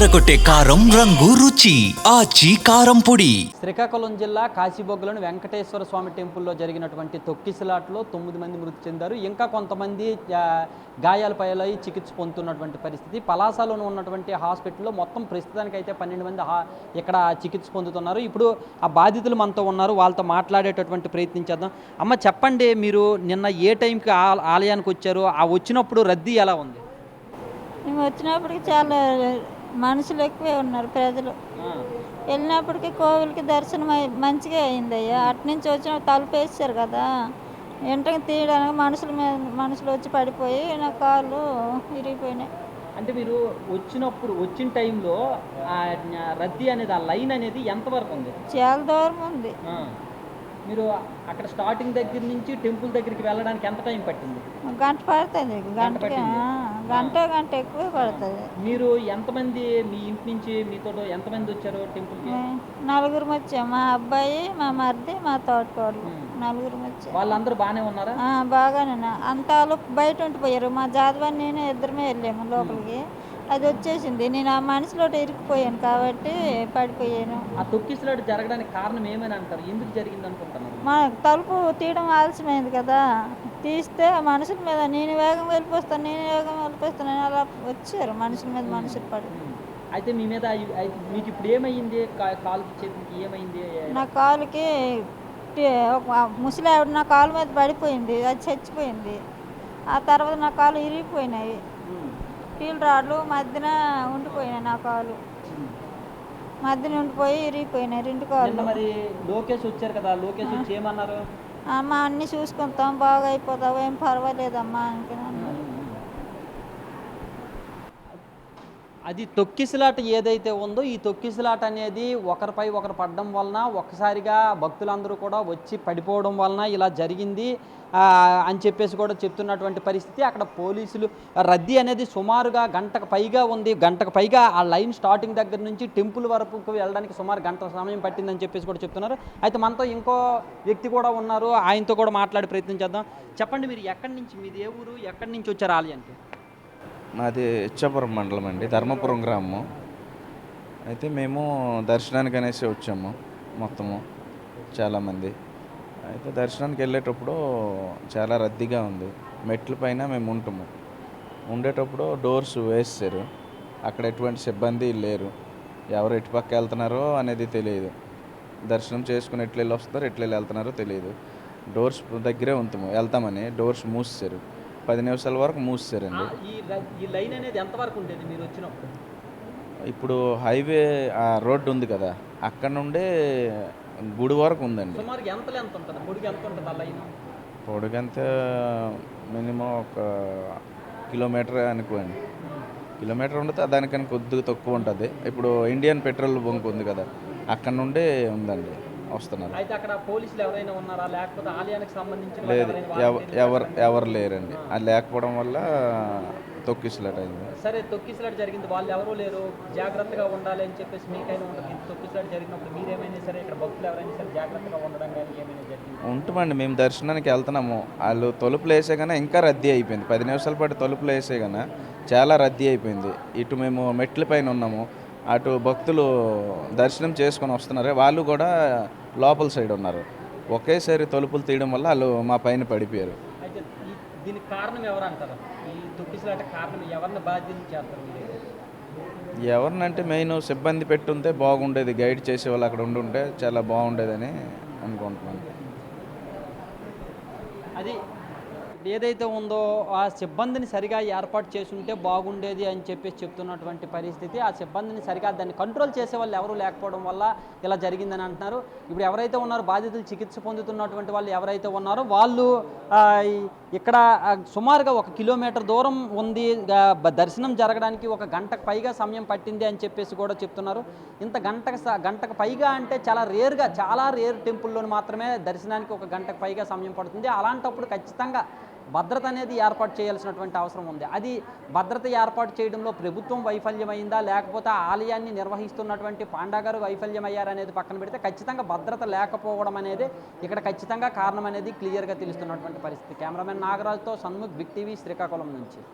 అదరకొట్టే కారం రంగు రుచి ఆచి కారం పొడి. శ్రీకాకుళం జిల్లా కాశీబొగ్గలోని వెంకటేశ్వర స్వామి టెంపుల్లో జరిగినటువంటి తొక్కిసలాట్లో 9 మంది మృతి చెందారు. ఇంకా కొంతమంది గాయాల పాలై చికిత్స పొందుతున్నటువంటి పరిస్థితి. పలాసలోని ఉన్నటువంటి హాస్పిటల్లో మొత్తం ప్రస్తుతానికైతే 12 మంది ఇక్కడ చికిత్స పొందుతున్నారు. ఇప్పుడు ఆ బాధితులు మనతో ఉన్నారు, వాళ్ళతో మాట్లాడేటటువంటి ప్రయత్నించేద్దాం. అమ్మ చెప్పండి, మీరు నిన్న ఏ టైంకి ఆలయానికి వచ్చారు? ఆ వచ్చినప్పుడు రద్దీ ఎలా ఉంది? మేము వచ్చినప్పటికి చాలా మనుషులు ఎక్కువే ఉన్నారు, ప్రజలు. వెళ్ళినప్పటికీ కోవిల్కి దర్శనం మంచిగా అయిందయ్యా. అట్నుంచి వచ్చిన తలుపు వేసారు కదా, వెంటనే తీయడానికి మనుషులు వచ్చి పడిపోయి నా కాళ్ళు విరిగిపోయినాయి. అంటే మీరు వచ్చిన టైంలో రద్దీ అనేది, ఆ లైన్ అనేది ఎంతవరకు ఉంది? చాలా దూరం ఉంది. మీరు అక్కడ స్టార్టింగ్ దగ్గర నుంచి టెంపుల్ దగ్గరికి వెళ్ళడానికి ఎంత టైం పట్టింది? గంట పడుతుంది. గంట ఎక్కువ పడుతుంది. మీరు ఎంతమంది మీ ఇంటి నుంచి మీతో ఎంతమంది వచ్చారు టెంపుల్కి? 4 వచ్చాం. మా అబ్బాయి, మా మరిది, మా తోటకోడలు 4 వచ్చాం. వాళ్ళందరూ బాగానే ఉన్నారా? బాగానే. అంతా బయట ఉండిపోయారు. మా జాదవాన్ని నేను ఇద్దరమే వెళ్ళాము లోపలికి. అది వచ్చేసింది. నేను ఆ మనిషిలో ఇరుక్కుపోయాను కాబట్టి పడిపోయాను. ఆ తొక్కిసలాట జరగడానికి కారణం ఏమని అంటారు? ఎందుకు జరిగింది అనుకుంటున్నారు? మా తలుపు తీయడం ఆలస్యమైంది కదా, తీస్తే ఆ మనుషుల మీద నేను వేగం వెళ్ళిపోస్తాను అలా వచ్చారు. మనుషుల మీద మనుషులు పడి. అయితే మీ మీద మీకు ఇప్పుడు ఏమైంది? కాలుకి చేతికి ఏమైంది? నా కాలుకి ముసలి ఆవిడ నా కాలు మీద పడిపోయింది, అది చచ్చిపోయింది. ఆ తర్వాత నా కాలు ఇరిగిపోయినాయి. కీలు రాళ్ళు మధ్యన ఉండిపోయినాయి. నా కాలు మధ్యన ఉండిపోయి ఇరిగిపోయినాయి 2 కాళ్ళు. మరి లోకేష్ వచ్చారు కదా, లోకేష్ వచ్చి ఏమన్నారు? అమ్మ అన్నీ చూసుకుంటాం, బాగా అయిపోతావు, ఏం పర్వాలేదమ్మా అనుకున్నాను. అది తొక్కిసలాట ఏదైతే ఉందో, ఈ తొక్కిసలాట అనేది ఒకరిపై ఒకరు పడడం వలన ఒక్కసారిగా భక్తులందరూ కూడా వచ్చి పడిపోవడం వలన ఇలా జరిగింది అని చెప్పేసి కూడా చెప్తున్నటువంటి పరిస్థితి. అక్కడ పోలీసులు రద్దీ అనేది సుమారుగా గంటకు పైగా ఉంది. గంటకు పైగా ఆ లైన్ స్టార్టింగ్ దగ్గర నుంచి టెంపుల్ వరకు వెళ్ళడానికి సుమారు గంట సమయం పట్టిందని చెప్పేసి కూడా చెప్తున్నారు. అయితే మనతో ఇంకో వ్యక్తి కూడా ఉన్నారు, ఆయనతో కూడా మాట్లాడే ప్రయత్నం చేద్దాం. చెప్పండి, మీరు ఎక్కడి నుంచి, మీది ఏ ఊరు, ఎక్కడి నుంచి వచ్చారు ఆలయానికి? మాది ఇచ్చాపురం మండలం అండి, ధర్మపురం గ్రామం. అయితే మేము దర్శనానికి అనేసి వచ్చాము మొత్తము చాలామంది. అయితే దర్శనానికి వెళ్ళేటప్పుడు చాలా రద్దీగా ఉంది. మెట్ల పైన మేము ఉండేటప్పుడు డోర్స్ వేసారు. అక్కడ ఎటువంటి సిబ్బంది లేరు. ఎవరు ఎటుపక్క వెళ్తున్నారో అనేది తెలియదు. దర్శనం చేసుకుని ఎట్లా వెళ్ళి వస్తారో ఎట్లా వెళ్తున్నారో తెలియదు. డోర్స్ దగ్గరే వెళ్తామని డోర్స్ మూసేశారు. 10 నిమిషాల వరకు మూసేశారండి. ఈ లైన్ అనేది ఎంతవరకు ఉండేది మీరు వచ్చినప్పుడు? ఇప్పుడు హైవే రోడ్డు ఉంది కదా, అక్కడ నుండే గుడి వరకు ఉందండి. సుమారు ఎంత ఉంటుంది? పొడుగు ఎంత ఉంటుంది ఆ లైన్? పొడుగంతా మినిమం 1 కిలోమీటర్ అనుకోండి. కిలోమీటర్ ఉంటుంది, దానికన్నా కొద్దిగా తక్కువ ఉంటుంది. ఇప్పుడు ఇండియన్ పెట్రోల్ బంక్ ఉంది కదా, అక్కడ నుండే ఉందండి వస్తున్నారు. అయితే అక్కడ పోలీసులు ఎవరైనా ఉన్నారా, లేకపోతే ఆలయానికి సంబంధించిన? లేదు, ఎవరు లేరండి. అది లేకపోవడం వల్ల తొక్కిసలాట అయింది. సరే, తొక్కిసలాట జరిగింది, వాళ్ళు ఎవరూ లేరు, జాగ్రత్తగా ఉండాలి అని చెప్పేసి మీకైనా ఉంటుంది. తొక్కిసలాట జరిగినప్పుడు మీరేమైనా సరే, ఇక్కడ భక్తులు ఎవరైనా సరే జాగ్రత్తగా ఉండడం కానీ ఏమైనా జరిగింది? ఉంటుమండి, మేము దర్శనానికి వెళ్తున్నాము. వాళ్ళు తలుపులు వేసే కన్నా ఇంకా రద్దీ అయిపోయింది. 10 నిమిషాల పాటు తలుపులు వేసే కన్నా చాలా రద్దీ అయిపోయింది. ఇటు మేము మెట్ల పైన ఉన్నాము, అటు భక్తులు దర్శనం చేసుకొని వస్తున్నారు, వాళ్ళు కూడా లోపల సైడ్ ఉన్నారు. ఒకేసారి తలుపులు తీయడం వల్ల వాళ్ళు మా పైన పడిపోయారు. అయితే దీనికి కారణం ఎవరు అంటారు? ఈ తొక్కిసలాట కారణం ఎవరిని బాధ్యత చేస్తారు? ఎవరినంటే మెయిన్ సిబ్బంది పెట్టుంటే బాగుండేది. గైడ్ చేసే వాళ్ళు అక్కడ ఉండుంటే చాలా బాగుండేదని అనుకుంటున్నాను. అది ఏదైతే ఉందో ఆ సిబ్బందిని సరిగా ఏర్పాటు చేసి ఉంటే బాగుండేది అని చెప్పేసి చెప్తున్నటువంటి పరిస్థితి. ఆ సిబ్బందిని సరిగా దాన్ని కంట్రోల్ చేసే వాళ్ళు ఎవరు లేకపోవడం వల్ల ఇలా జరిగిందని అంటున్నారు. ఇప్పుడు ఎవరైతే ఉన్నారో బాధితులు చికిత్స పొందుతున్నటువంటి వాళ్ళు ఎవరైతే ఉన్నారో వాళ్ళు ఇక్కడ సుమారుగా 1 కిలోమీటర్ దూరం ఉంది, దర్శనం జరగడానికి 1 గంటకు పైగా సమయం పట్టింది అని చెప్పేసి కూడా చెప్తున్నారు. ఇంత గంటకు పైగా అంటే చాలా రేర్ టెంపుల్లోని మాత్రమే దర్శనానికి 1 గంటకు పైగా సమయం పడుతుంది. అలాంటప్పుడు ఖచ్చితంగా భద్రత అనేది ఏర్పాటు చేయాల్సినటువంటి అవసరం ఉంది. అది భద్రత ఏర్పాటు చేయడంలో ప్రభుత్వం వైఫల్యమైందా, లేకపోతే ఆలయాన్ని నిర్వహిస్తున్నటువంటి పాండా గారు వైఫల్యమయ్యారనేది పక్కన పెడితే ఖచ్చితంగా భద్రత లేకపోవడం అనేది ఇక్కడ ఖచ్చితంగా కారణం అనేది క్లియర్గా తెలుస్తున్నటువంటి పరిస్థితి. కెమెరామెన్ నాగరాజుతో సన్ముఖ్, బిగ్ టీవీ, శ్రీకాకుళం నుంచి.